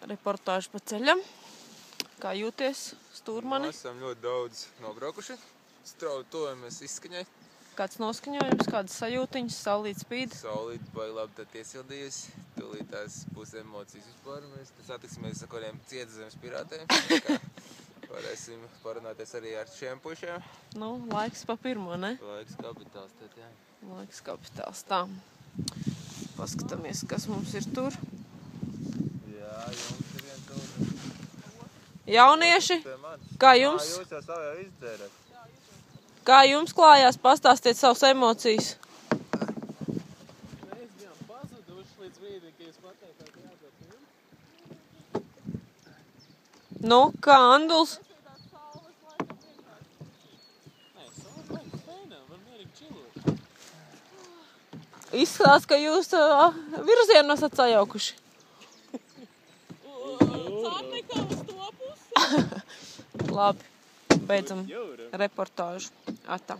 Reportāžu pa ceļam. Kā jūties, stūrmani? Mēs esam ļoti daudz nobraukuši. Strauji tojamies izskaņai. Kāds noskaņojums, kādas sajūtiņas, saulīt spīd? Saulīt baigi labi tad iesildījusi. Tūlīt tās būs emocijas vispār. Mēs satiksimies ar kādiem Cietzemes pirātiem. Varēsim parunāties arī ar šiem pušiem. Nu, laiks pa pirmo, ne? Laiks kapitāls tad, jā. Laiks kapitāls, tā. Paskatāmies, kas mums ir tur. Jā, jums ir vien tur. Jaunieši, kā jums? Jūs jau savu jau izdzērat. Kā jums klājās? Pastāstiet savas emocijas. Mēs bijām pazuduši līdz brīdim, ka jūs pateicāt, ka jābūt jums. Nu, kā Anduls? Nē, saule baigi fēnā, var mierīgi čilot. Izskatās, ka jūs virzienu esat sajaukuši. Cārnikā uz to pusi. Labi, beidzam reportāžu. Atā.